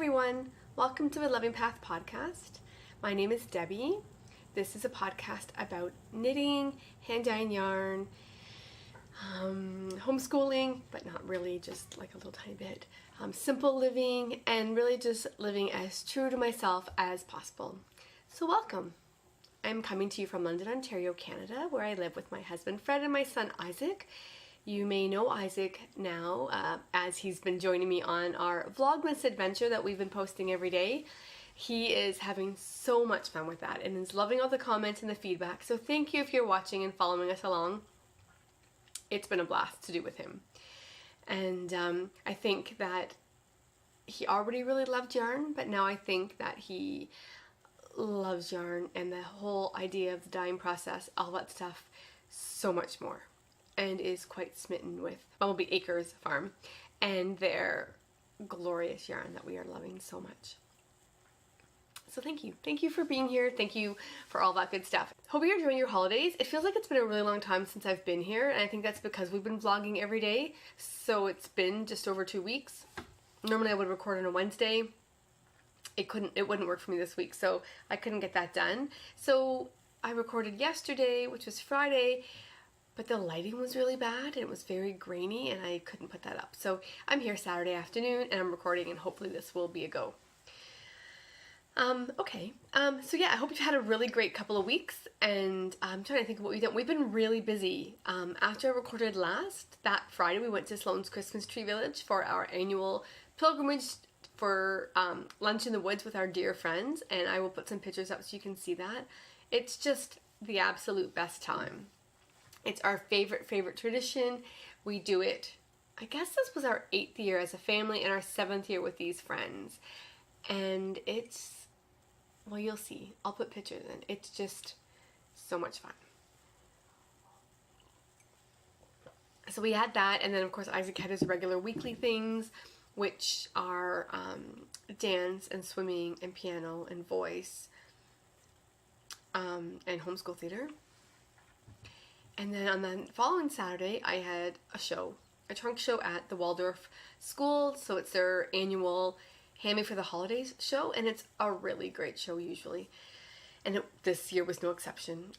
everyone, welcome to the Loving Path podcast. My name is Debbie. This is a podcast about knitting, hand-dyeing yarn, homeschooling, but not really, just like a little tiny bit, simple living, and really just living as true to myself as possible. So welcome. I'm coming to you from London, Ontario, Canada, where I live with my husband Fred and my son Isaac. You may know Isaac now as he's been joining me on our Vlogmas adventure that we've been posting every day. He is having so much fun with that and is loving all the comments and the feedback. So thank you if you're watching and following us along. It's been a blast to do with him. And I think that he already really loved yarn, but now I think that he loves yarn and the whole idea of the dyeing process, all that stuff, so much more. And is quite smitten with Bumblebee Acres Farm and their glorious yarn that we are loving so much. So thank you. Thank you for being here. Thank you for all that good stuff. Hope you're enjoying your holidays. It feels like it's been a really long time since I've been here, and I think that's because we've been vlogging every day. So it's been just over 2 weeks. Normally I would record on a Wednesday. It wouldn't work for me this week, so I couldn't get that done. So I recorded yesterday, which was Friday, but the lighting was really bad and it was very grainy and I couldn't put that up. So I'm here Saturday afternoon and I'm recording, and hopefully this will be a go. So yeah, I hope you've had a really great couple of weeks, and I'm trying to think of what we've done. We've been really busy. After I recorded last, that Friday we went to Sloan's Christmas Tree Village for our annual pilgrimage for lunch in the woods with our dear friends, and I will put some pictures up so you can see that. It's just the absolute best time. It's our favorite tradition. We do it, I guess this was our 8th year as a family and our 7th year with these friends. And it's, well, you'll see. I'll put pictures in. It's just so much fun. So we had that, and then of course Isaac had his regular weekly things, which are dance and swimming and piano and voice and homeschool theater. And then on the following Saturday, I had a trunk show at the Waldorf School. So it's their annual Hammy for the Holidays show, and it's a really great show usually. And this year was no exception.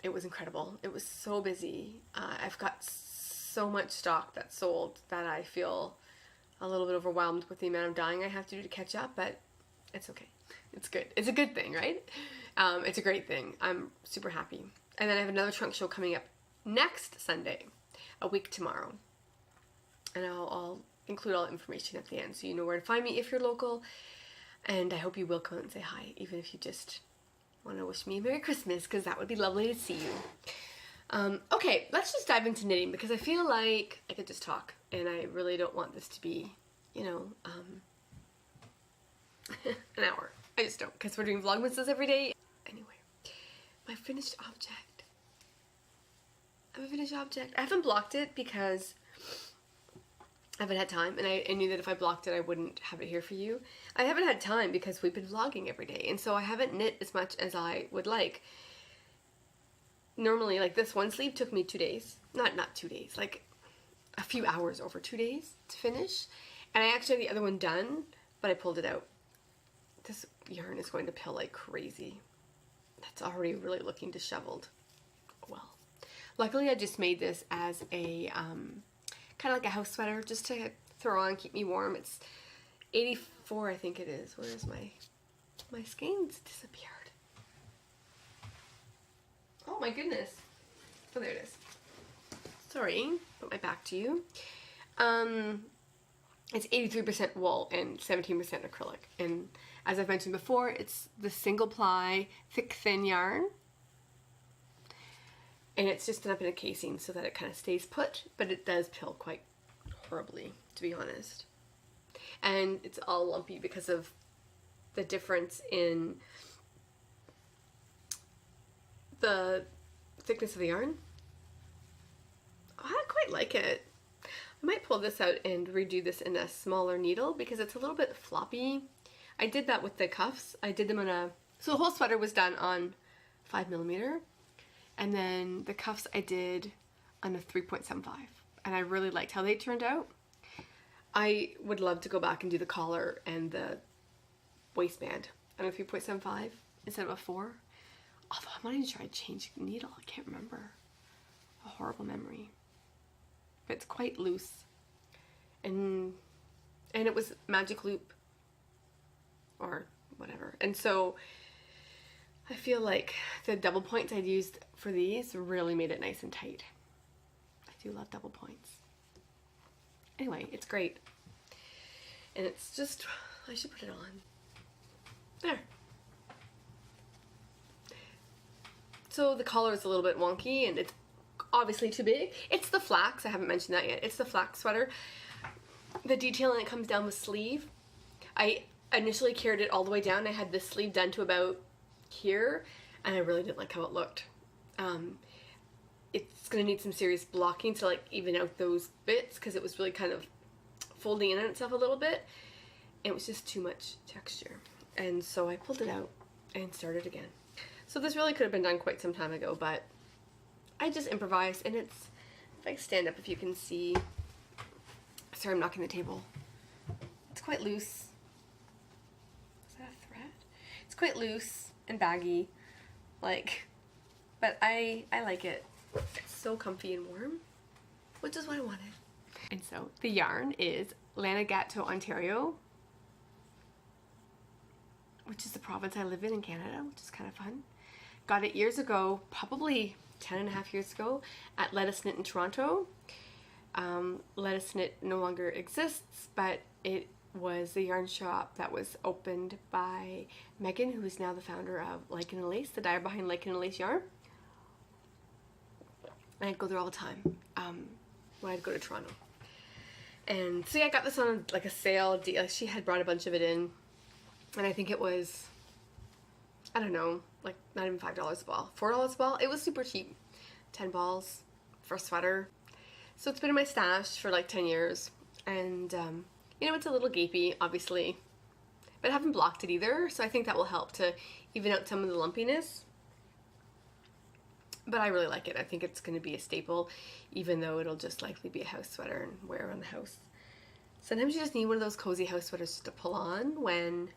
It was incredible. It was so busy. I've got so much stock that's sold that I feel a little bit overwhelmed with the amount of dyeing I have to do to catch up, but it's okay. It's good. It's a good thing, right? It's a great thing. I'm super happy. And then I have another trunk show coming up next Sunday, a week tomorrow. And I'll include all the information at the end so you know where to find me if you're local. And I hope you will come and say hi, even if you just want to wish me a Merry Christmas, because that would be lovely to see you. Okay, let's just dive into knitting, because I feel like I could just talk, and I really don't want this to be, an hour. I just don't, because we're doing Vlogmases every day. Anyway, my finished object. I have a finished object. I haven't blocked it because I haven't had time, and I knew that if I blocked it I wouldn't have it here for you. I haven't had time because we've been vlogging every day, and so I haven't knit as much as I would like. Normally, like, this one sleeve took me 2 days. Not 2 days, like a few hours over 2 days to finish. And I actually had the other one done, but I pulled it out. This yarn is going to pill like crazy. That's already really looking disheveled. Well, luckily I just made this as a kind of like a house sweater, just to throw on, keep me warm. It's 84, I think it is. Where is my skeins disappeared? Oh my goodness. Oh, there it is. Sorry, put my back to you. It's 83% wool and 17% acrylic. And as I've mentioned before, it's the single ply, thick, thin yarn. And it's just done up in a casing so that it kind of stays put, but it does pill quite horribly, to be honest. And it's all lumpy because of the difference in the thickness of the yarn. Oh, I quite like it. I might pull this out and redo this in a smaller needle because it's a little bit floppy. I did that with the cuffs. I did them on so the whole sweater was done on 5mm. And then the cuffs I did on a 3.75, and I really liked how they turned out. I would love to go back and do the collar and the waistband. I don't know, 3.75 instead of a 4. Although I'm not even sure I changed the needle. I can't remember. A horrible memory. But it's quite loose. And it was magic loop. Or whatever. And so I feel like the double points I'd used for these really made it nice and tight. I do love double points. Anyway, it's great. And it's just, I should put it on. There. So the collar is a little bit wonky and it's obviously too big. It's the flax, I haven't mentioned that yet. It's the flax sweater. The detailing that comes down the sleeve. I initially carried it all the way down. I had this sleeve done to about here and I really didn't like how it looked. It's gonna need some serious blocking to like even out those bits because it was really kind of folding in on itself a little bit. It was just too much texture. And so I pulled it out and started again. So this really could have been done quite some time ago, but I just improvised and it's, if I stand up if you can see, sorry I'm knocking the table. It's quite loose. Is that a thread? It's quite loose and baggy, like, but I like it. It's so comfy and warm, which is what I wanted. And so the yarn is Lanigato, Ontario, which is the province I live in Canada, which is kind of fun. Got it years ago, probably 10.5 years ago, at Lettuce Knit in Toronto. Lettuce Knit no longer exists, but it was the yarn shop that was opened by Megan, who is now the founder of Lichen and Lace, the dyer behind Lichen and Lace yarn. And I'd go there all the time when I'd go to Toronto. And so yeah, I got this on like a sale deal. She had brought a bunch of it in, and I think it was, I don't know, like not even $5 a ball, $4 a ball. It was super cheap, 10 balls for a sweater. So it's been in my stash for like 10 years, and you know, it's a little gapey, obviously, but I haven't blocked it either, so I think that will help to even out some of the lumpiness. But I really like it. I think it's going to be a staple, even though it'll just likely be a house sweater and wear around the house. Sometimes you just need one of those cozy house sweaters to pull on when,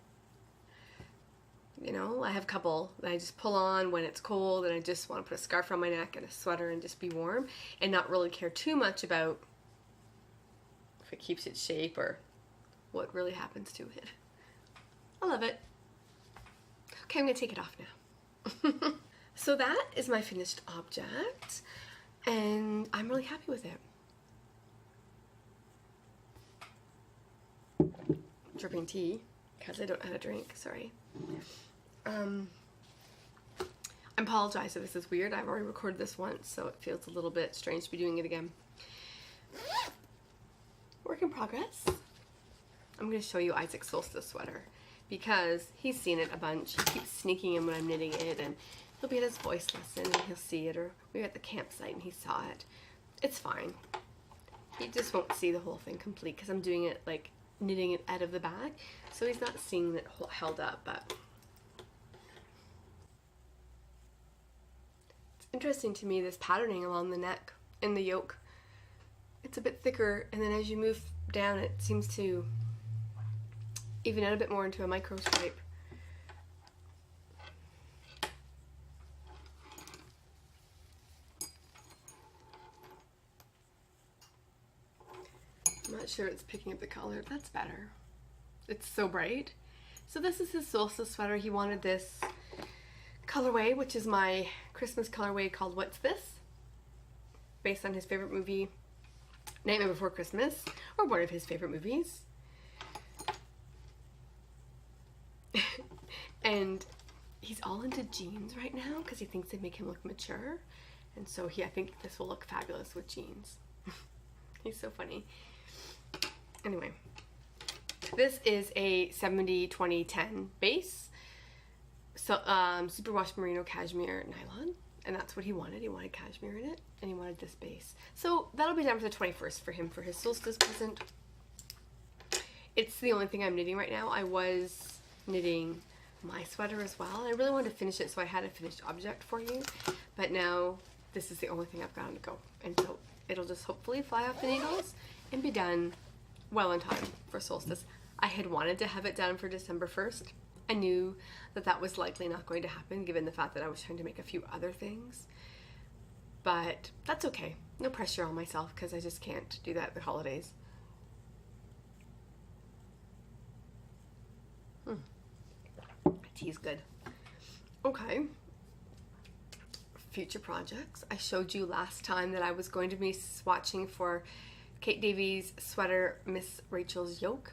you know, I have a couple that I just pull on when it's cold and I just want to put a scarf around my neck and a sweater and just be warm and not really care too much about if it keeps its shape or what really happens to it. I love it. Okay, I'm going to take it off now. So that is my finished object, and I'm really happy with it. Dripping tea, because I don't know how to drink, sorry. I apologize if this is weird. I've already recorded this once, so it feels a little bit strange to be doing it again. Work in progress. I'm going to show you Isaac's Solstice sweater, because he's seen it a bunch. He keeps sneaking in when I'm knitting it, and he'll be at his voice lesson and he'll see it, or we were at the campsite and he saw it. It's fine. He just won't see the whole thing complete because I'm doing it like knitting it out of the bag, so he's not seeing it held up. But it's interesting to me, this patterning along the neck and the yoke. It's a bit thicker, and then as you move down it seems to even out a bit more into a micro stripe. I'm not sure it's picking up the color. That's better. It's so bright. So this is his Solstice sweater. He wanted this colorway, which is my Christmas colorway called What's This? Based on his favorite movie, Nightmare Before Christmas, or one of his favorite movies. And he's all into jeans right now because he thinks they make him look mature. And so I think this will look fabulous with jeans. He's so funny. Anyway, this is a 70-20-10 base, so superwash merino cashmere nylon, and that's what he wanted. He wanted cashmere in it, and he wanted this base. So that'll be done for the 21st for him for his solstice present. It's the only thing I'm knitting right now. I was knitting my sweater as well. I really wanted to finish it, so I had a finished object for you, but now this is the only thing I've got on the go, and so it'll just hopefully fly off the needles and be done well in time for solstice. I had wanted to have it done for December 1st. I knew that that was likely not going to happen given the fact that I was trying to make a few other things. But that's okay. No pressure on myself because I just can't do that at the holidays. Tea's good. Okay. Future projects. I showed you last time that I was going to be swatching for Kate Davies' sweater, Miss Rachel's Yoke,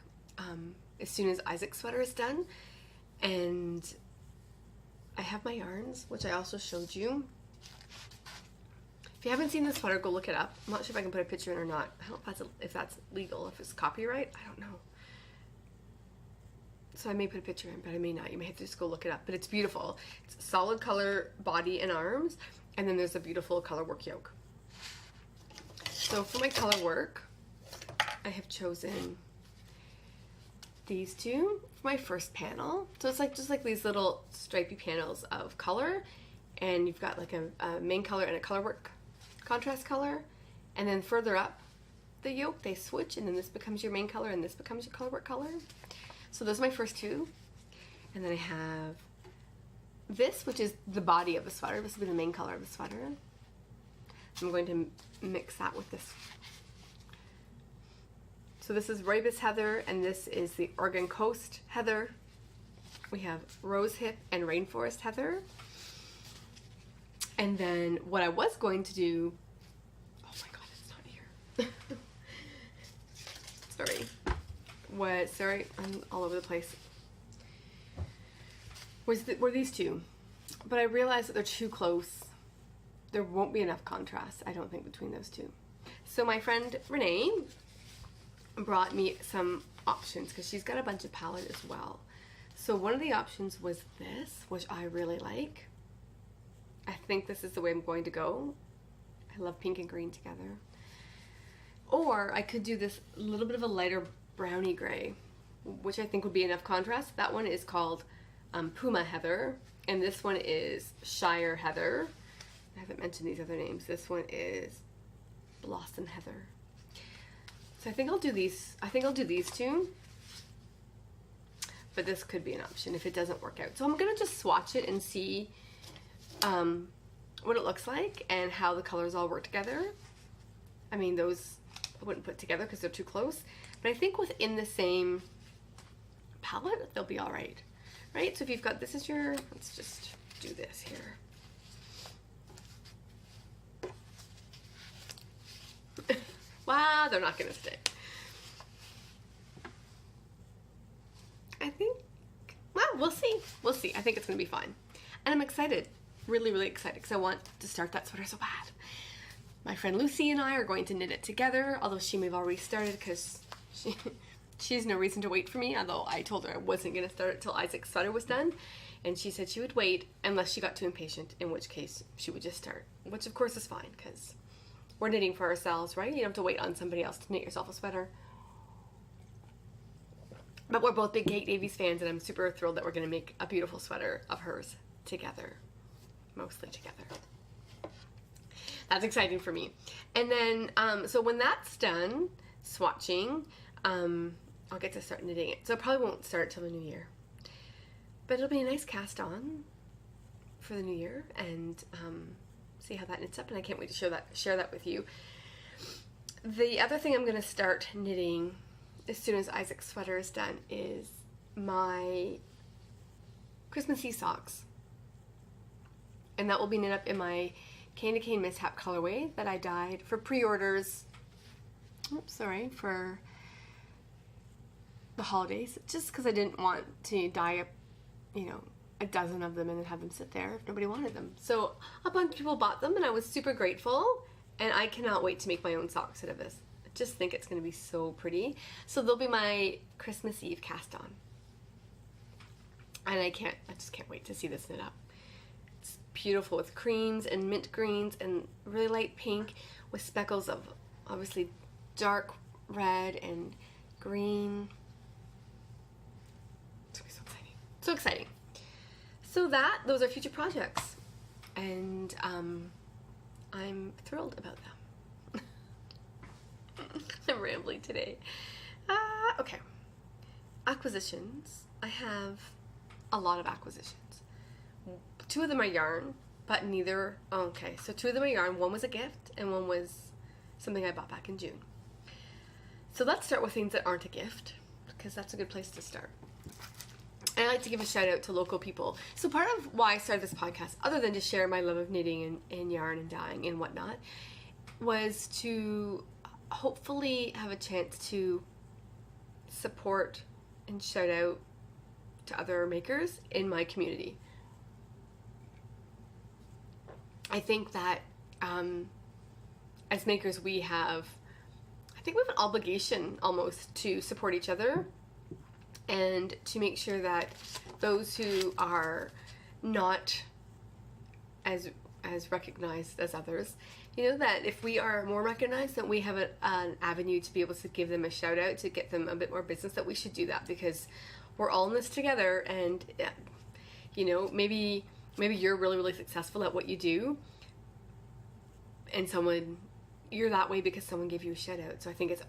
as soon as Isaac's sweater is done. And I have my yarns, which I also showed you. If you haven't seen the sweater, go look it up. I'm not sure if I can put a picture in or not. I don't know if that's legal, if it's copyright. I don't know. So I may put a picture in, but I may not. You may have to just go look it up. But it's beautiful. It's solid color body and arms, and then there's a beautiful color work yoke. So for my color work, I have chosen these two for my first panel. So it's like just like these little stripy panels of color, and you've got like a main color and a color work contrast color, and then further up the yoke they switch, and then this becomes your main color and this becomes your color work color. So those are my first two. And then I have this, which is the body of the sweater. This will be the main color of the sweater. I'm going to mix that with this. So this is Rooibos Heather, and this is the Oregon Coast Heather. We have Rose Hip and Rainforest Heather. And then what I was going to do, oh my God, it's not here. Sorry, I'm all over the place. Were these two, but I realized that they're too close. There won't be enough contrast, I don't think, between those two. So my friend Renee brought me some options because she's got a bunch of palette as well. So one of the options was this, which I really like. I think this is the way I'm going to go. I love pink and green together. Or I could do this little bit of a lighter browny gray, which I think would be enough contrast. That one is called Puma Heather, and this one is Shire Heather. I haven't mentioned these other names. This one is Blossom Heather. So I think I'll do these. I think I'll do these two, but this could be an option if it doesn't work out. So I'm gonna just swatch it and see what it looks like and how the colors all work together. I mean, those I wouldn't put together because they're too close, but I think within the same palette, they'll be all right. Right? So if you've got, this is your, let's just do this here. Wow, they're not gonna stick. I think, well, we'll see. We'll see. I think it's gonna be fine. And I'm excited, really, really excited, because I want to start that sweater so bad. My friend Lucy and I are going to knit it together, although she may have already started because she has no reason to wait for me, although I told her I wasn't going to start it till Isaac's sweater was done, and she said she would wait unless she got too impatient, in which case she would just start, which of course is fine because we're knitting for ourselves, right? You don't have to wait on somebody else to knit yourself a sweater. But we're both big Kate Davies fans, and I'm super thrilled that we're going to make a beautiful sweater of hers together, mostly together. That's exciting for me. And then, so when that's done, swatching, I'll get to start knitting it. So I probably won't start till the new year. But it'll be a nice cast on for the new year and see how that knits up. And I can't wait to share that with you. The other thing I'm going to start knitting as soon as Isaac's sweater is done is my Christmassy socks. And that will be knit up in my Cane to Cane Mishap colorway that I dyed for pre-orders, for the holidays, just because I didn't want to dye up, a dozen of them and then have them sit there if nobody wanted them. So a bunch of people bought them and I was super grateful, and I cannot wait to make my own socks out of this. I just think it's going to be so pretty. So they'll be my Christmas Eve cast on. And I just can't wait to see this knit up. Beautiful with creams and mint greens and really light pink with speckles of obviously dark red and green. It's gonna be so exciting. So exciting. So those are future projects, and I'm thrilled about them. I'm rambling today. okay. Acquisitions. I have a lot of acquisitions. 2 of them are yarn, but neither, okay, so 2 of them are yarn. One was a gift and one was something I bought back in June. So let's start with things that aren't a gift, because that's a good place to start. And I like to give a shout out to local people. So part of why I started this podcast, other than to share my love of knitting and yarn and dyeing and whatnot, was to hopefully have a chance to support and shout out to other makers in my community. I think that as makers we have an obligation almost to support each other and to make sure that those who are not as recognized as others, that if we are more recognized, that we have an avenue to be able to give them a shout out, to get them a bit more business, that we should do that, because we're all in this together. And maybe you're really, really successful at what you do, and you're that way because someone gave you a shout out. So I think it's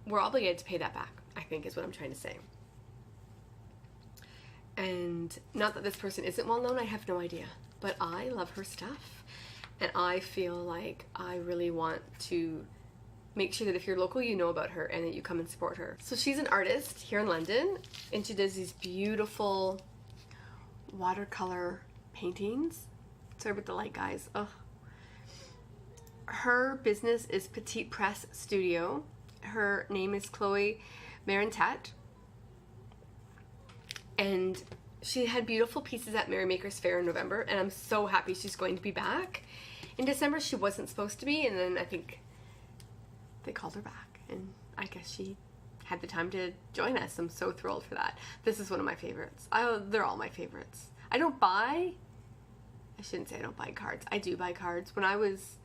we're obligated to pay that back, I think is what I'm trying to say. And not that this person isn't well known, I have no idea, but I love her stuff, and I feel like I really want to make sure that if you're local, you know about her and that you come and support her. So she's an artist here in London, and she does these beautiful watercolor paintings. Sorry about the light, guys. Ugh. Her business is Petite Press Studio. Her name is Chloe Marentat. And she had beautiful pieces at Merrymakers Fair in November, and I'm so happy she's going to be back. In December, she wasn't supposed to be, and then I think they called her back, and I guess she had the time to join us. I'm so thrilled for that. This is one of my favorites. They're all my favorites. I shouldn't say I don't buy cards. I do buy cards. When I was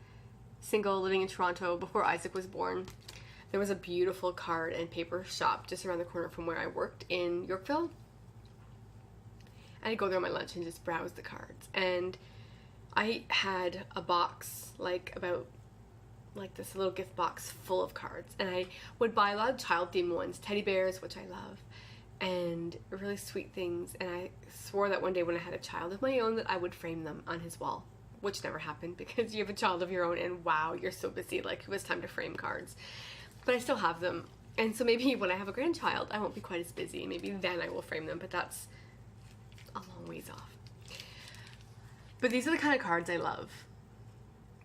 single, living in Toronto, before Isaac was born, there was a beautiful card and paper shop just around the corner from where I worked in Yorkville. I'd go there on my lunch and just browse the cards. And I had a box, like this little gift box full of cards. And I would buy a lot of child-themed ones, teddy bears, which I love, and really sweet things. And I swore that one day when I had a child of my own that I would frame them on his wall, which never happened because you have a child of your own and wow, you're so busy, like it was time to frame cards. But I still have them. And so maybe when I have a grandchild, I won't be quite as busy. Maybe then I will frame them, but that's a long ways off. But these are the kind of cards I love.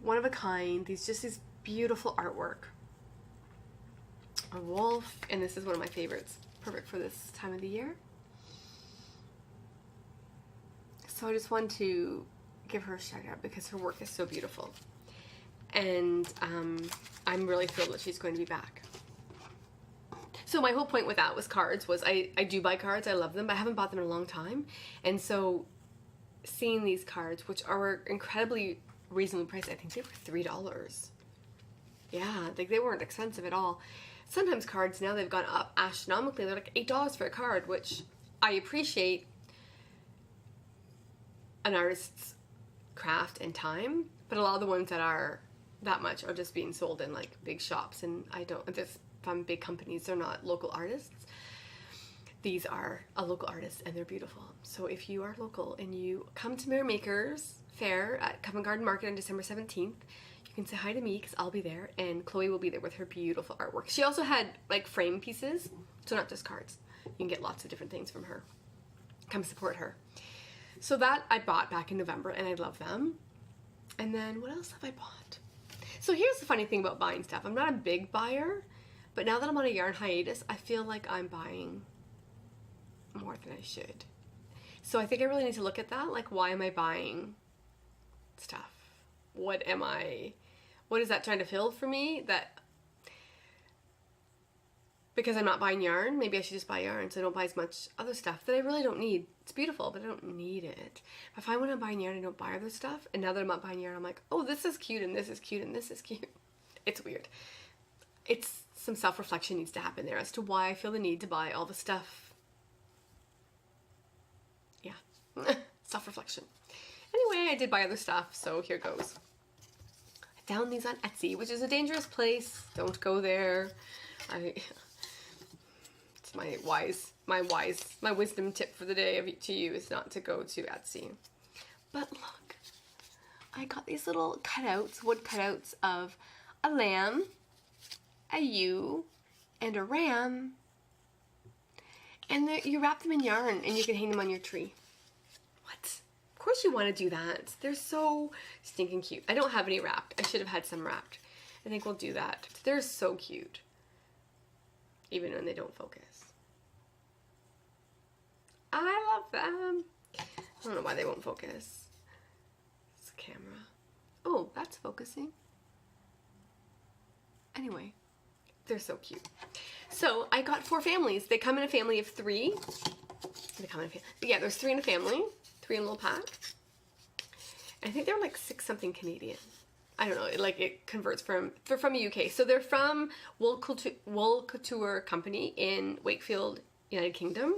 One of a kind, these beautiful artwork. A wolf, and this is one of my favorites. Perfect for this time of the year. So I just want to give her a shout out because her work is so beautiful. And I'm really thrilled that she's going to be back. So my whole point with that was cards, was I do buy cards, I love them, but I haven't bought them in a long time. And so seeing these cards, which are incredibly reasonably priced, I think they were $3. Yeah, they weren't expensive at all. Sometimes cards now, they've gone up astronomically. They're like $8 for a card, which I appreciate an artist's craft and time, but a lot of the ones that are that much are just being sold in like big shops, and they're from big companies. They're not local artists. These are a local artist and they're beautiful. So if you are local and you come to Merrymakers Fair at Covent Garden Market on December 17th, you can say hi to me because I'll be there, and Chloe will be there with her beautiful artwork. She also had like frame pieces, so not just cards. You can get lots of different things from her. Come support her. So that I bought back in November, and I love them. And then what else have I bought? So here's the funny thing about buying stuff. I'm not a big buyer, but now that I'm on a yarn hiatus, I feel like I'm buying more than I should. So I think I really need to look at that. Like, why am I buying stuff? What is that trying to fill for me? That because I'm not buying yarn, maybe I should just buy yarn so I don't buy as much other stuff that I really don't need. It's beautiful, but I don't need it. I find when I'm buying yarn, I don't buy other stuff, and now that I'm not buying yarn, I'm like, oh, this is cute, and this is cute, and this is cute. It's weird. It's some self-reflection needs to happen there as to why I feel the need to buy all the stuff. Yeah, self-reflection. Anyway, I did buy other stuff, so here goes. I found these on Etsy, which is a dangerous place. Don't go there. It's my wisdom tip for the day to you is not to go to Etsy. But look, I got these little cutouts, wood cutouts of a lamb, a ewe, and a ram. And you wrap them in yarn and you can hang them on your tree. What? Of course you want to do that. They're so stinking cute. I don't have any wrapped. I should have had some wrapped. I think we'll do that. They're so cute. Even when they don't focus. I love them. I don't know why they won't focus. It's a camera. Oh, that's focusing. Anyway, they're so cute. So I got 4 families. They come in a family of 3. Yeah, there's 3 in a family. 3 in a little pack. I think they're like 6 something Canadian. I don't know. It converts from. They're from the UK. So they're from Wool Couture Company in Wakefield, United Kingdom.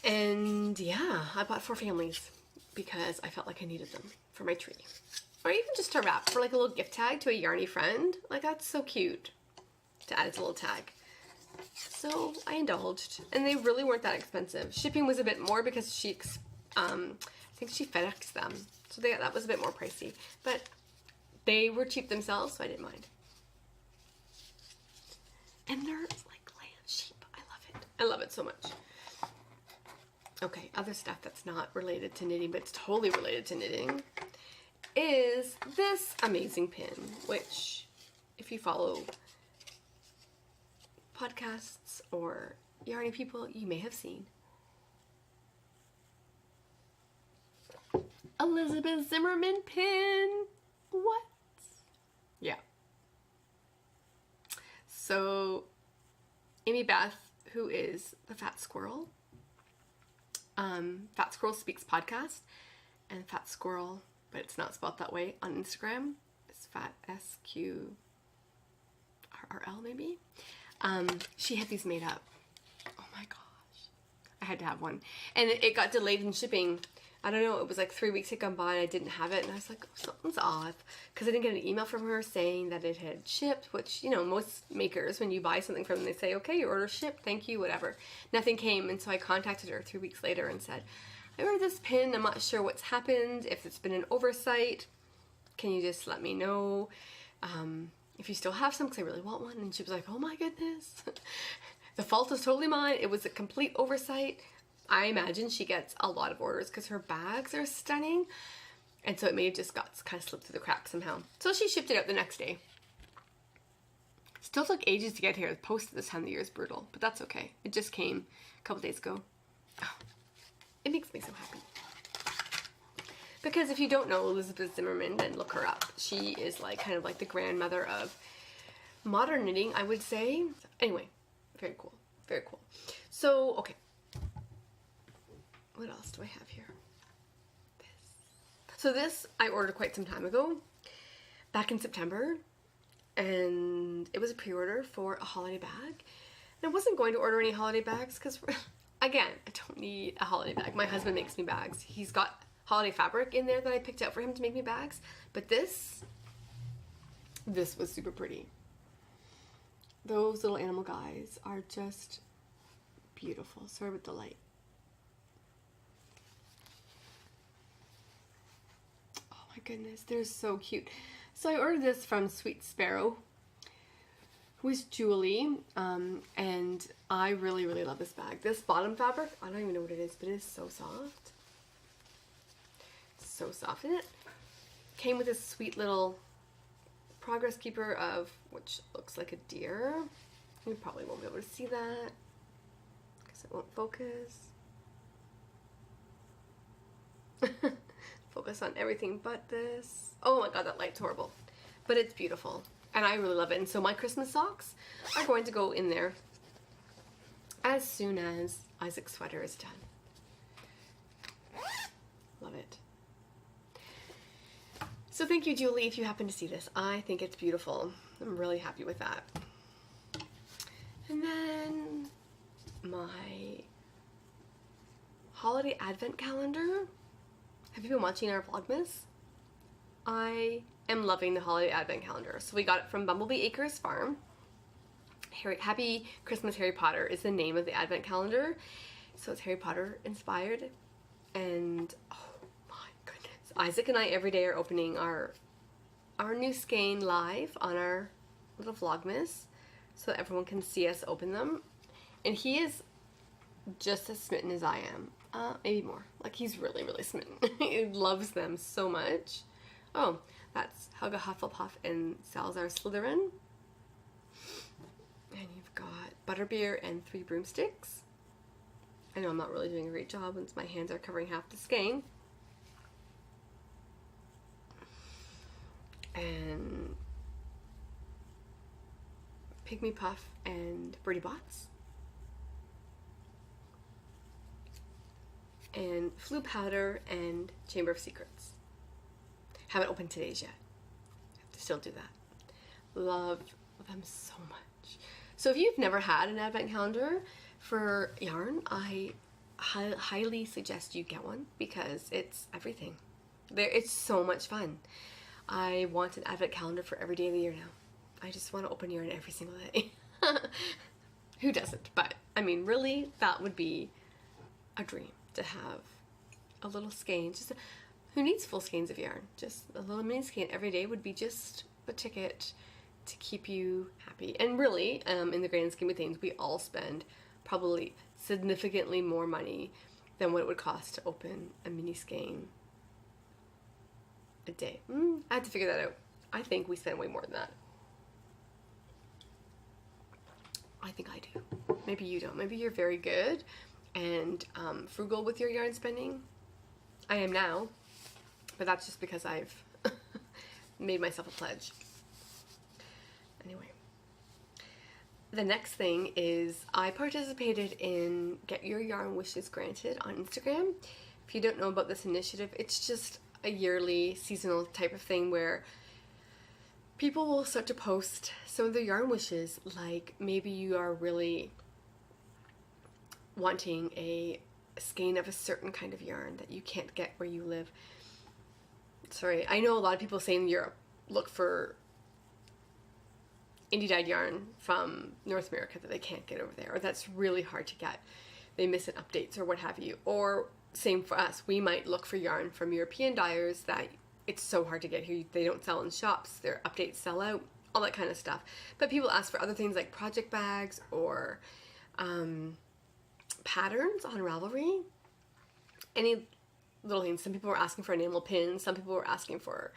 And yeah, I bought 4 families because I felt like I needed them for my tree. Or even just to wrap for like a little gift tag to a yarny friend. Like that's so cute to add as a little tag. So I indulged, and they really weren't that expensive. Shipping was a bit more because I think she FedExed them. So that was a bit more pricey, but they were cheap themselves, so I didn't mind. And they're like lamb sheep. I love it. I love it so much. Okay, other stuff that's not related to knitting, but it's totally related to knitting, is this amazing pin, which if you follow podcasts or yarny people, you may have seen. Elizabeth Zimmerman pin. What? Yeah. So Amy Beth, who is the Fat Squirrel, Fat Squirrel Speaks podcast, and Fat Squirrel, but it's not spelled that way on Instagram. It's Fat SQRRL maybe. She had these made up. Oh my gosh. I had to have one. And it got delayed in shipping. I don't know, it was like 3 weeks had gone by and I didn't have it. And I was like, oh, something's off. Because I didn't get an email from her saying that it had shipped, which, you know, most makers, when you buy something from them, they say, okay, your order shipped, thank you, whatever. Nothing came. And so I contacted her 3 weeks later and said, I ordered this pin. I'm not sure what's happened. If it's been an oversight, can you just let me know? If you still have some, because I really want one. And she was like, oh my goodness. The fault is totally mine. It was a complete oversight. I imagine she gets a lot of orders because her bags are stunning. And so it may have just got kind of slipped through the cracks somehow. So she shipped it out the next day. Still took ages to get here. The post at this time of the year is brutal, but that's okay. It just came a couple days ago. Oh, it makes me so happy. Because if you don't know Elizabeth Zimmerman, then look her up. She is like kind of like the grandmother of modern knitting, I would say. Anyway, very cool. Very cool. So, okay. What else do I have here? So this I ordered quite some time ago, back in September, and it was a pre-order for a holiday bag. And I wasn't going to order any holiday bags because, again, I don't need a holiday bag. My husband makes me bags. He's got holiday fabric in there that I picked out for him to make me bags. But this was super pretty. Those little animal guys are just beautiful. Sorry with the light. Goodness, they're so cute. So I ordered this from Sweet Sparrow, who is Julie, and I really, really love this bag. This bottom fabric, I don't even know what it is, but it is so soft. So soft. And it came with this sweet little progress keeper of, which looks like a deer. You probably won't be able to see that because it won't focus. Focus on everything but this. Oh my god, that light's horrible. But it's beautiful. And I really love it. And so my Christmas socks are going to go in there as soon as Isaac's sweater is done. Love it. So thank you, Julie, if you happen to see this. I think it's beautiful. I'm really happy with that. And then my holiday advent calendar. Have you been watching our Vlogmas? I am loving the holiday advent calendar. So we got it from Bumblebee Acres Farm. Happy Christmas Harry Potter is the name of the advent calendar. So it's Harry Potter inspired. And oh my goodness. Isaac and I every day are opening our new skein live on our little Vlogmas so that everyone can see us open them. And he is just as smitten as I am. Maybe more. Like, he's really, really smitten. He loves them so much. Oh, that's Helga Hufflepuff and Salazar Slytherin. And you've got Butterbeer and 3 Broomsticks. I know I'm not really doing a great job once my hands are covering half the skein. And Pygmy Puff and Birdie Bots. And Floo Powder and Chamber of Secrets. Haven't opened today's yet. Have to still do that. Love them so much. So if you've never had an advent calendar for yarn, I highly suggest you get one because it's everything. It's so much fun. I want an advent calendar for every day of the year now. I just want to open yarn every single day. Who doesn't? But I mean, really, that would be a dream to have a little skein. Who needs full skeins of yarn? Just a little mini skein every day would be just the ticket to keep you happy. And really, in the grand scheme of things, we all spend probably significantly more money than what it would cost to open a mini skein a day. I have to figure that out. I think we spend way more than that. I think I do. Maybe you don't. Maybe you're very good and frugal with your yarn spending. I am now, but that's just because I've made myself a pledge. Anyway, the next thing is I participated in Get Your Yarn Wishes Granted on Instagram. If you don't know about this initiative, it's just a yearly seasonal type of thing where people will start to post some of their yarn wishes, like maybe you are really wanting a skein of a certain kind of yarn that you can't get where you live. Sorry, I know a lot of people say in Europe look for indie dyed yarn from North America that they can't get over there, or that's really hard to get. They miss in updates or what have you. Or same for us, we might look for yarn from European dyers that it's so hard to get here. They don't sell in shops, their updates sell out, all that kind of stuff. But people ask for other things like project bags or patterns on Ravelry. Any little things. Some people were asking for enamel pins, some people were asking for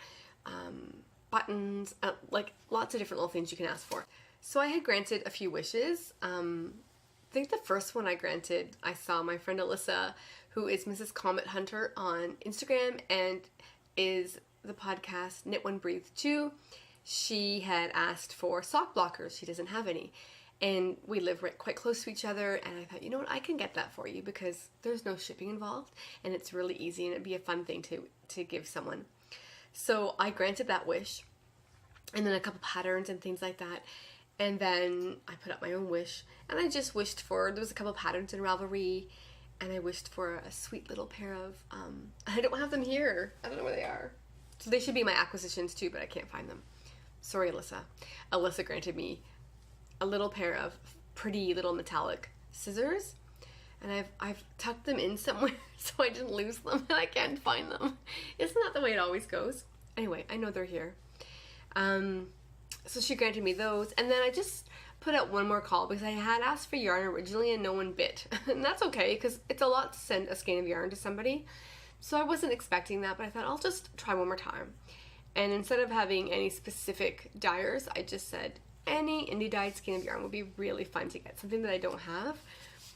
buttons, like lots of different little things you can ask for. So I had granted a few wishes. I think the first one I granted, I saw my friend Alyssa, who is Mrs. Comet Hunter on Instagram and is the podcast Knit One Breathe Two. She had asked for sock blockers. She doesn't have any. And we live quite close to each other, and I thought, you know what, I can get that for you because there's no shipping involved and it's really easy and it'd be a fun thing to give someone. So I granted that wish, and then a couple patterns and things like that. And then I put up my own wish, and I just wished for, there was a couple patterns in Ravelry, and I wished for a sweet little pair of, I don't have them here. I don't know where they are. So they should be my acquisitions too, but I can't find them. Sorry, Alyssa. Alyssa granted me a little pair of pretty little metallic scissors, and I've tucked them in somewhere so I didn't lose them and I can't find them. Isn't that the way it always goes? Anyway, I know they're here. So she granted me those, and then I just put out one more call because I had asked for yarn originally and no one bit. And that's okay because it's a lot to send a skein of yarn to somebody. So I wasn't expecting that, but I thought I'll just try one more time. And instead of having any specific dyers, I just said any indie dyed skein of yarn would be really fun to get, something that I don't have.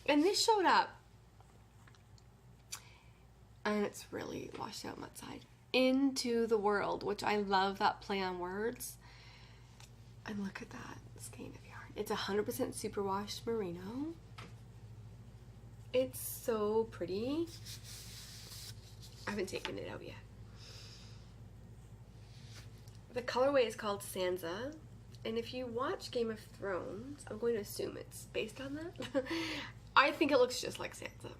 And this showed up, and it's really washed out mud side, Into the World, which I love that play on words. And look at that skein of yarn. It's 100% superwashed merino. It's so pretty. I haven't taken it out yet. The colorway is called Sansa, and if you watch Game of Thrones, I'm going to assume it's based on that. I think it looks just like Sansa.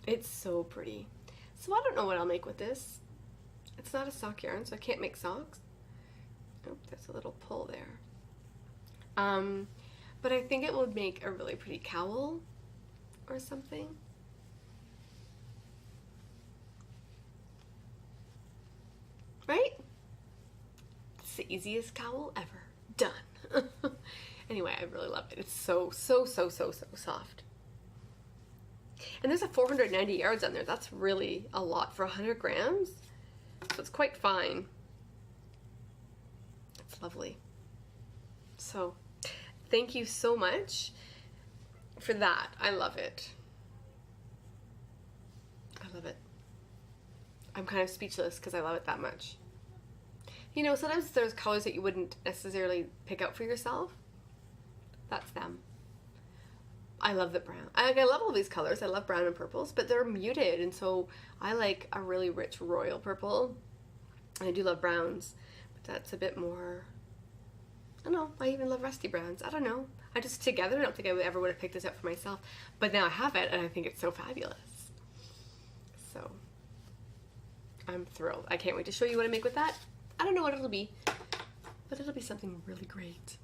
It's so pretty. So I don't know what I'll make with this. It's not a sock yarn, so I can't make socks. Oh, there's a little pull there. But I think it would make a really pretty cowl or something. Right? It's the easiest cowl ever. Done. Anyway, I really love it. It's so soft. And there's a 490 yards on there. That's really a lot for 100 grams. So it's quite fine. It's lovely. So thank you so much for that. I love it. I love it. I'm kind of speechless because I love it that much. You know, sometimes there's colors that you wouldn't necessarily pick out for yourself. That's them. I love the brown. I love all these colors. I love brown and purples, but they're muted, and so I like a really rich royal purple. And I do love browns, but that's a bit more, I don't know, I even love rusty browns. I don't know. I just, together, I don't think I would have picked this up for myself. But now I have it, and I think it's so fabulous. So, I'm thrilled. I can't wait to show you what I make with that. I don't know what it'll be, but it'll be something really great.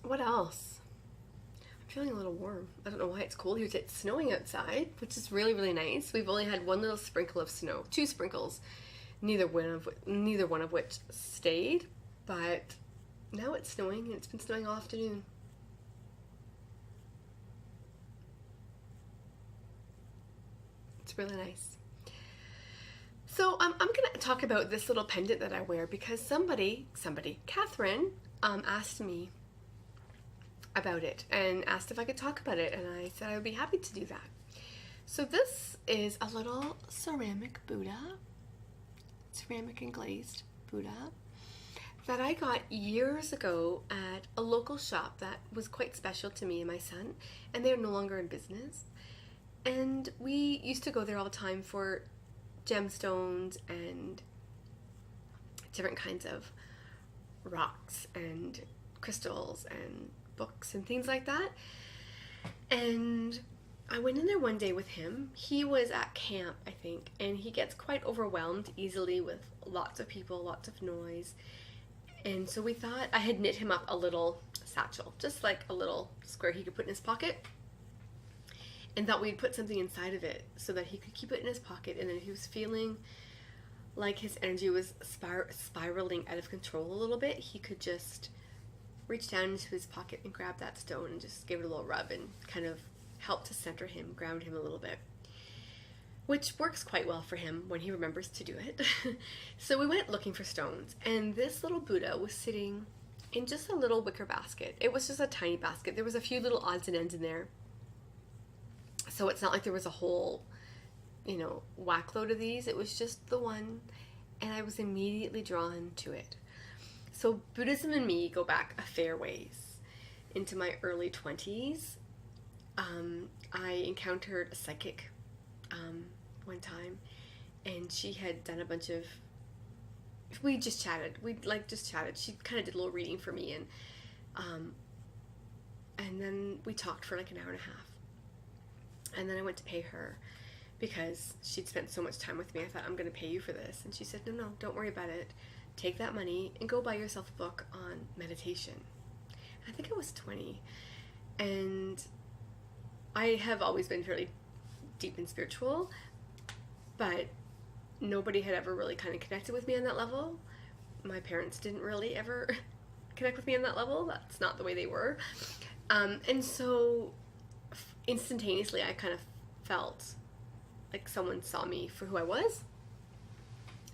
What else? I'm feeling a little warm. I don't know why it's cold here. It's snowing outside, which is really, really nice. We've only had one little sprinkle of snow, 2 sprinkles, neither one of which stayed, but now it's snowing, and it's been snowing all afternoon. It's really nice. So I'm going to talk about this little pendant that I wear because somebody, Catherine, asked me about it and asked if I could talk about it, and I said I would be happy to do that. So this is a little ceramic Buddha, ceramic and glazed Buddha, that I got years ago at a local shop that was quite special to me and my son, and they're no longer in business. And we used to go there all the time for gemstones and different kinds of rocks and crystals and books and things like that. And I went in there one day with him. He was at camp, I think, and he gets quite overwhelmed easily with lots of people, lots of noise. And so we thought, I had knit him up a little satchel, just like a little square he could put in his pocket, and thought we'd put something inside of it so that he could keep it in his pocket, and then if he was feeling like his energy was spiraling out of control a little bit, he could just reach down into his pocket and grab that stone and just give it a little rub and kind of help to center him, ground him a little bit, which works quite well for him when he remembers to do it. So we went looking for stones, and this little Buddha was sitting in just a little wicker basket. It was just a tiny basket. There was a few little odds and ends in there, so it's not like there was a whole, you know, whack load of these. It was just the one, and I was immediately drawn to it. So Buddhism and me go back a fair ways. Into my early 20s, I encountered a psychic one time, and she had done a bunch of, we just chatted. She kind of did a little reading for me, and then we talked for like an hour and a half. And then I went to pay her because she'd spent so much time with me. I thought, I'm going to pay you for this. And she said, no, don't worry about it. Take that money and go buy yourself a book on meditation. I think I was 20. And I have always been fairly deep and spiritual, but nobody had ever really kind of connected with me on that level. My parents didn't really ever connect with me on that level. That's not the way they were. And so instantaneously, I kind of felt like someone saw me for who I was.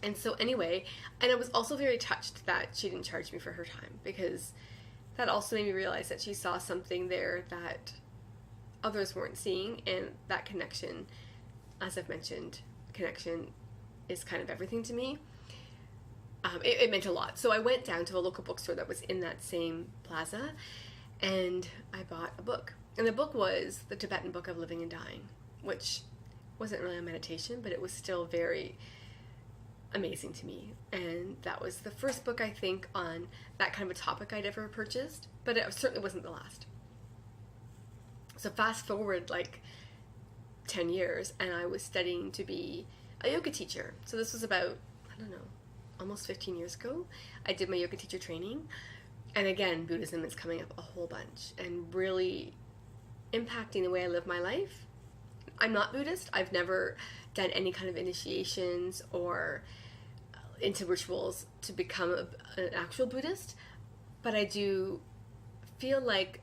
And so anyway, and I was also very touched that she didn't charge me for her time, because that also made me realize that she saw something there that others weren't seeing, and that connection, as I've mentioned, connection is kind of everything to me. It meant a lot. So I went down to a local bookstore that was in that same plaza, and I bought a book. And the book was The Tibetan Book of Living and Dying, which wasn't really a meditation, but it was still very amazing to me. And that was the first book, I think, on that kind of a topic I'd ever purchased, but it certainly wasn't the last. So fast forward like 10 years, and I was studying to be a yoga teacher. So this was about, I don't know, almost 15 years ago. I did my yoga teacher training. And again, Buddhism is coming up a whole bunch and really impacting the way I live my life. I'm not Buddhist. I've never done any kind of initiations or into rituals to become an actual Buddhist. But I do feel like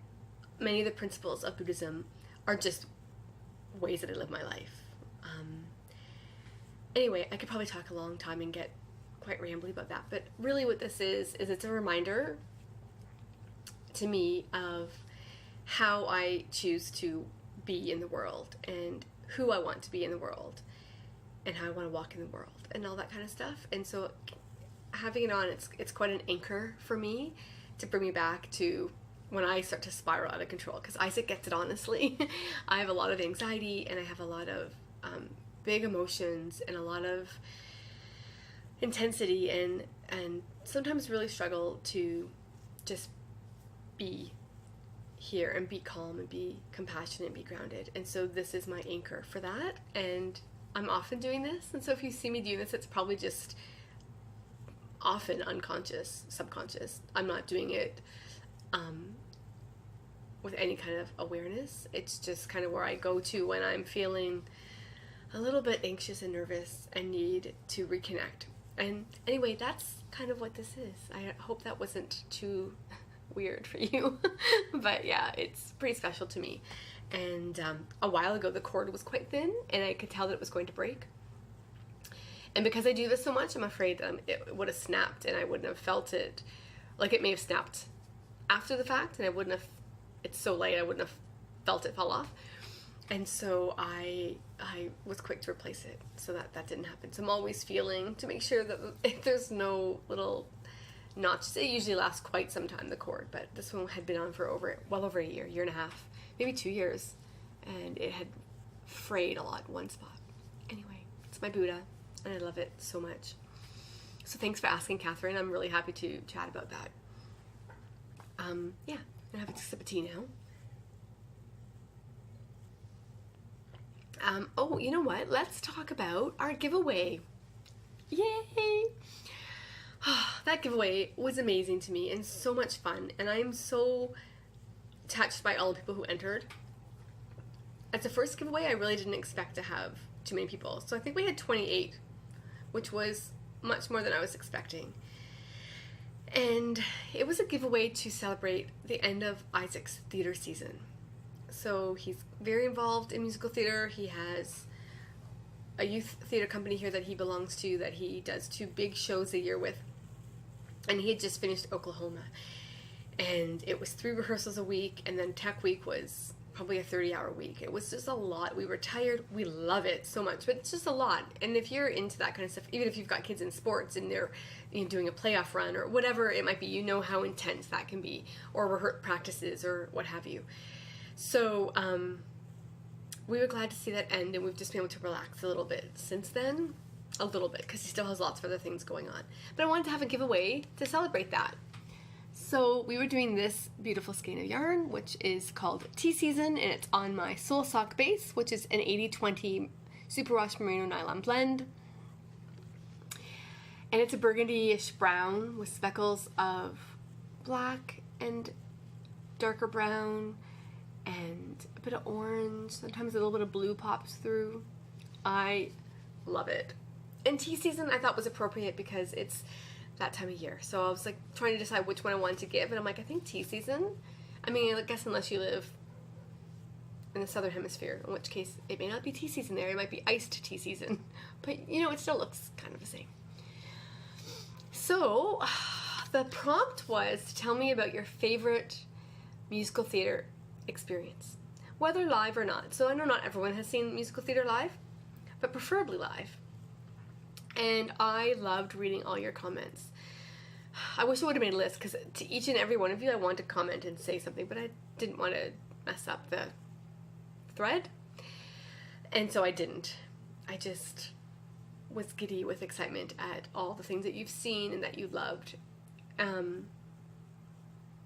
many of the principles of Buddhism are just ways that I live my life. Anyway, I could probably talk a long time and get quite rambly about that. But really what this is it's a reminder to me of how I choose to be in the world and who I want to be in the world and how I want to walk in the world and all that kind of stuff. And so having it on, it's quite an anchor for me to bring me back to when I start to spiral out of control, because Isaac gets it, honestly. I have a lot of anxiety and I have a lot of big emotions and a lot of intensity and sometimes really struggle to just be here and be calm and be compassionate and be grounded. And so this is my anchor for that, and I'm often doing this. And so if you see me doing this, it's probably just often unconscious, subconscious. I'm not doing it with any kind of awareness. It's just kind of where I go to when I'm feeling a little bit anxious and nervous and need to reconnect. And anyway, that's kind of what this is. I hope that wasn't too weird for you. But yeah, it's pretty special to me. And a while ago the cord was quite thin and I could tell that it was going to break. And because I do this so much, I'm afraid it would have snapped and I wouldn't have felt it. Like, it may have snapped after the fact and I wouldn't have, it's so light I wouldn't have felt it fall off. And so I was quick to replace it so that didn't happen. So I'm always feeling to make sure that if there's no little notches. It usually lasts quite some time, the cord, but this one had been on for well over a year and a half, maybe 2 years, and it had frayed a lot in one spot. Anyway, it's my Buddha and I love it so much. So thanks for asking, Catherine. I'm really happy to chat about that. Yeah, I'm gonna have a sip of tea now. Oh, you know what? Let's talk about our giveaway. Yay! That giveaway was amazing to me and so much fun, and I'm so touched by all the people who entered. As the first giveaway, I really didn't expect to have too many people. So I think we had 28, which was much more than I was expecting. And it was a giveaway to celebrate the end of Isaac's theater season. So he's very involved in musical theater. He has a youth theater company here that he belongs to that he does 2 big shows a year with. And he had just finished Oklahoma. And it was 3 rehearsals a week, and then Tech Week was probably a 30-hour week. It was just a lot. We were tired. We love it so much, but it's just a lot. And if you're into that kind of stuff, even if you've got kids in sports and they're doing a playoff run or whatever it might be, you know how intense that can be, or practices or what have you. So we were glad to see that end, and we've just been able to relax a little bit since then. A little bit, because he still has lots of other things going on. But I wanted to have a giveaway to celebrate that. So we were doing this beautiful skein of yarn, which is called Tea Season, and it's on my Soul Sock base, which is an 80/20 superwash merino nylon blend. And it's a burgundy-ish brown with speckles of black and darker brown and a bit of orange. Sometimes a little bit of blue pops through. I love it. And Tea Season I thought was appropriate because it's that time of year. So I was like trying to decide which one I wanted to give, and I'm like, I think Tea Season. I mean, I guess unless you live in the southern hemisphere, in which case it may not be tea season there, it might be iced tea season. But you know, it still looks kind of the same. So the prompt was to tell me about your favorite musical theater experience, whether live or not. So I know not everyone has seen musical theater live, but preferably live. And I loved reading all your comments. I wish I would have made a list, because to each and every one of you I wanted to comment and say something, but I didn't want to mess up the thread, and so I didn't. I just was giddy with excitement at all the things that you've seen and that you loved.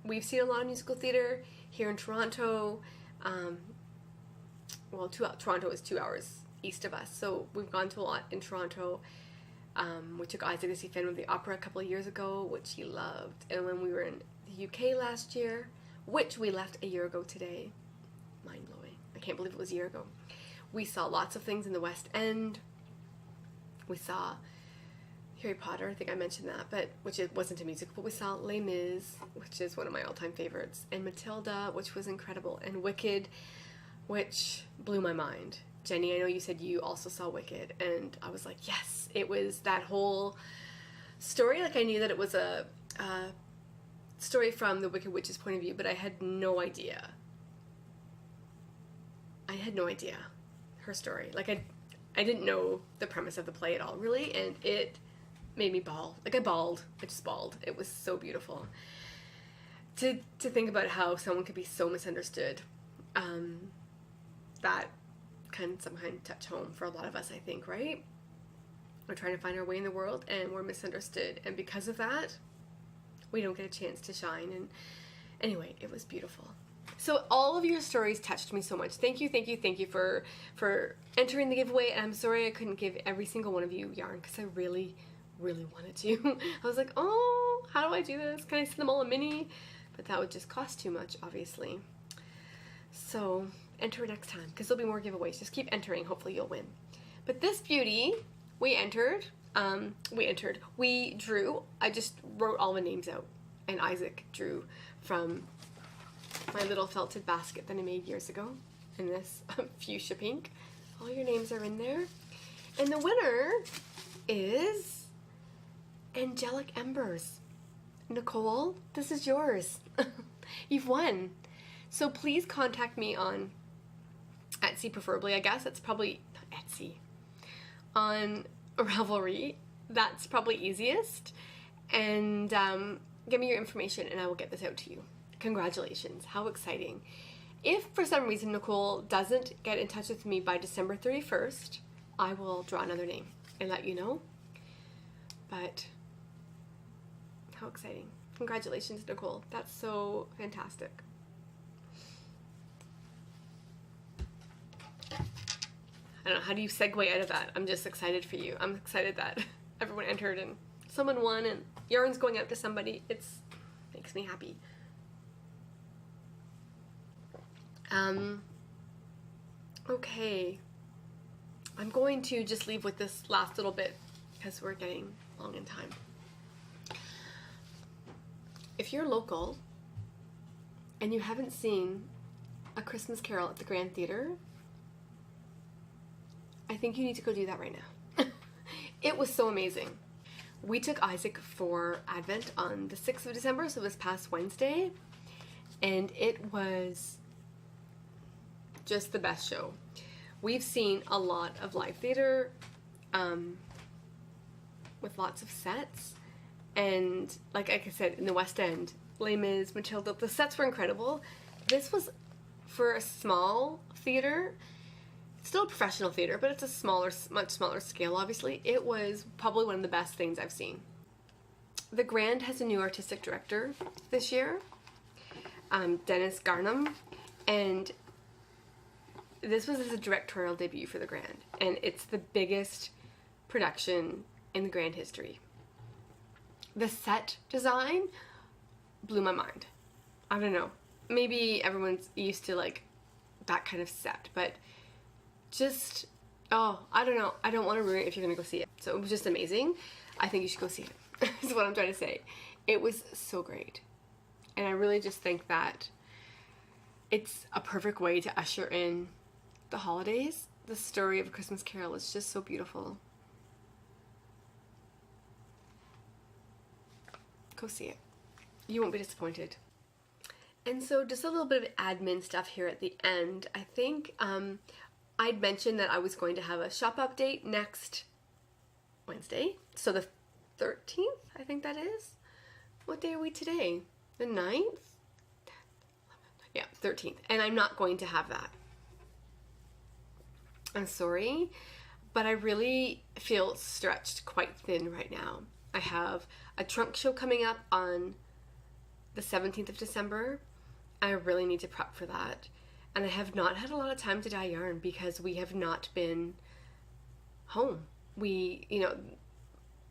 We've seen a lot of musical theater here in Toronto. well, Toronto is 2 hours east of us, so we've gone to a lot in Toronto. We took Isaac to see Phantom of the Opera a couple of years ago, which he loved. And when we were in the UK last year, which we left a year ago today, mind-blowing, I can't believe it was a year ago, we saw lots of things in the West End. We saw Harry Potter, I think I mentioned that, but which it wasn't a musical, but we saw Les Mis, which is one of my all-time favorites, and Matilda, which was incredible, and Wicked, which blew my mind. Jenny, I know you said you also saw Wicked, and I was like, yes, it was that whole story. Like, I knew that it was a story from the Wicked Witch's point of view, but I had no idea. Her story. Like, I didn't know the premise of the play at all, really, and it made me bawl. Like, I just bawled. It was so beautiful. To think about how someone could be so misunderstood, that can somehow touch home for a lot of us, I think, right? We're trying to find our way in the world, and we're misunderstood, and because of that, we don't get a chance to shine. And anyway, it was beautiful. So all of your stories touched me so much. Thank you for entering the giveaway. And I'm sorry I couldn't give every single one of you yarn, because I really wanted to. I was like, oh, how do I do this? Can I send them all a mini? But that would just cost too much, obviously. So enter next time, because there'll be more giveaways. Just keep entering. Hopefully you'll win. But this beauty, we drew. I just wrote all the names out, and Isaac drew from my little felted basket that I made years ago in this fuchsia pink. All your names are in there. And the winner is Angelic Embers. Nicole, this is yours. You've won. So please contact me on Etsy, preferably, I guess. It's probably not Etsy. On Ravelry. That's probably easiest. And give me your information and I will get this out to you. Congratulations. How exciting. If for some reason Nicole doesn't get in touch with me by December 31st, I will draw another name and let you know. But how exciting. Congratulations, Nicole. That's so fantastic. I don't know, how do you segue out of that? I'm just excited for you. I'm excited that everyone entered and someone won and yarn's going out to somebody. It's makes me happy. Okay. I'm going to just leave with this last little bit because we're getting long in time. If you're local and you haven't seen A Christmas Carol at the Grand Theatre, I think you need to go do that right now. It was so amazing. We took Isaac for Advent on the 6th of December, so this past Wednesday, and it was just the best show. We've seen a lot of live theater with lots of sets, and like I said, in the West End, Les Mis, Matilda, the sets were incredible. This was, for a small theater, still a professional theater, but it's a smaller, much smaller scale, obviously. It was probably one of the best things I've seen. The Grand has a new artistic director this year, Dennis Garnham, and this was his directorial debut for the Grand, and it's the biggest production in the Grand history. The set design blew my mind. I don't know, maybe everyone's used to like that kind of set, but just, oh, I don't know. I don't want to ruin it if you're gonna go see it. So it was just amazing. I think you should go see it, is what I'm trying to say. It was so great. And I really just think that it's a perfect way to usher in the holidays. The story of A Christmas Carol is just so beautiful. Go see it. You won't be disappointed. And so just a little bit of admin stuff here at the end. I think I'd mentioned that I was going to have a shop update next Wednesday. So the 13th, I think that is. What day are we today? The 9th? Yeah, 13th. And I'm not going to have that. I'm sorry, but I really feel stretched quite thin right now. I have a trunk show coming up on the 17th of December. I really need to prep for that. And I have not had a lot of time to dye yarn because we have not been home. We,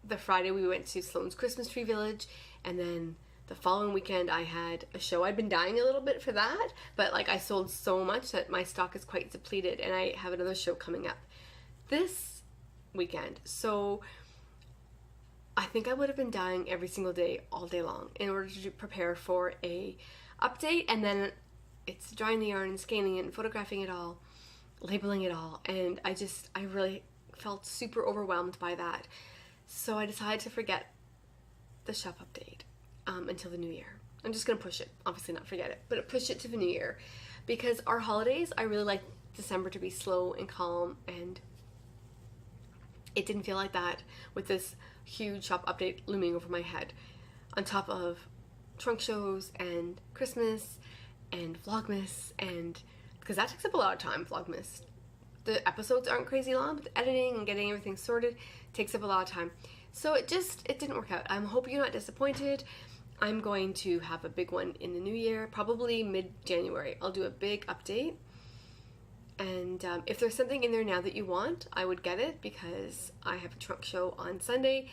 the Friday we went to Sloan's Christmas Tree Village, and then the following weekend I had a show. I'd been dying a little bit for that, but like I sold so much that my stock is quite depleted, and I have another show coming up this weekend. So I think I would have been dyeing every single day, all day long, in order to prepare for a update, and then it's drying the yarn and scanning it and photographing it all, labeling it all, and I really felt super overwhelmed by that. So I decided to forget the shop update until the new year. I'm just going to push it, obviously not forget it, but push it to the new year, because our holidays, I really like December to be slow and calm, and it didn't feel like that with this huge shop update looming over my head, on top of trunk shows and Christmas and Vlogmas, and because that takes up a lot of time. Vlogmas, the episodes aren't crazy long, but the editing and getting everything sorted takes up a lot of time. So it didn't work out. I'm hoping you're not disappointed. I'm going to have a big one in the new year, probably mid-January. I'll do a big update, and if there's something in there now that you want, I would get it, because I have a trunk show on Sunday,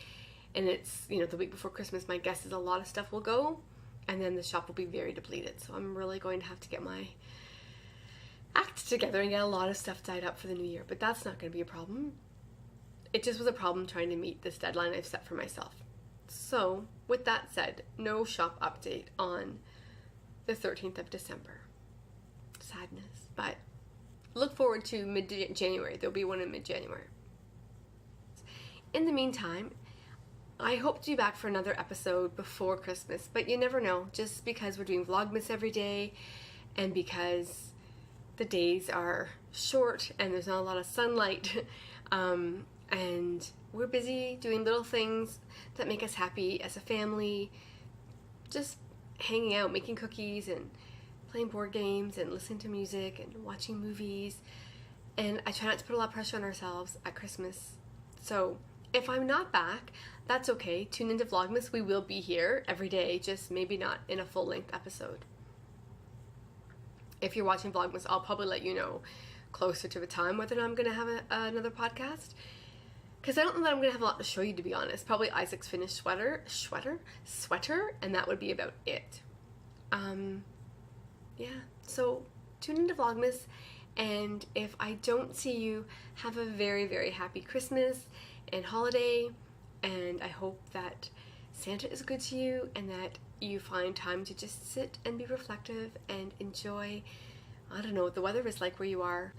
and it's, the week before Christmas. My guess is a lot of stuff will go, and then the shop will be very depleted. So I'm really going to have to get my act together and get a lot of stuff dyed up for the new year, but that's not going to be a problem. It just was a problem trying to meet this deadline I've set for myself. So with that said, no shop update on the 13th of December. Sadness, but look forward to mid-January. There'll be one in mid-January. In the meantime, I hope to be back for another episode before Christmas, but you never know. Just because we're doing Vlogmas every day, and because the days are short and there's not a lot of sunlight, and we're busy doing little things that make us happy as a family, just hanging out, making cookies and playing board games and listening to music and watching movies. And I try not to put a lot of pressure on ourselves at Christmas. So if I'm not back, that's okay. Tune into Vlogmas. We will be here every day, just maybe not in a full-length episode. If you're watching Vlogmas, I'll probably let you know closer to the time whether or not I'm going to have another podcast. Because I don't know that I'm going to have a lot to show you, to be honest. Probably Isaac's finished sweater, and that would be about it. Yeah, so tune into Vlogmas, and if I don't see you, have a very, very happy Christmas and holiday, and I hope that Santa is good to you, and that you find time to just sit and be reflective and enjoy, I don't know, what the weather is like where you are.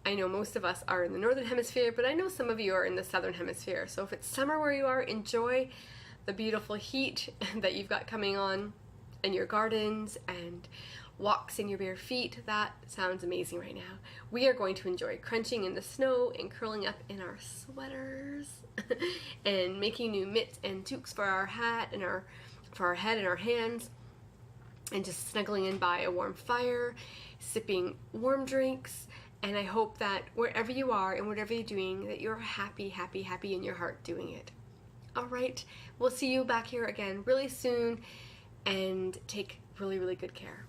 I know most of us are in the northern hemisphere, but I know some of you are in the southern hemisphere. So if it's summer where you are, enjoy the beautiful heat that you've got coming on in your gardens and walks in your bare feet. That sounds amazing right now. We are going to enjoy crunching in the snow and curling up in our sweaters and making new mitts and toques for our hat and for our head and our hands, and just snuggling in by a warm fire, sipping warm drinks. And I hope that wherever you are and whatever you're doing, that you're happy, happy, happy in your heart doing it. All right, we'll see you back here again really soon, and take really, really good care.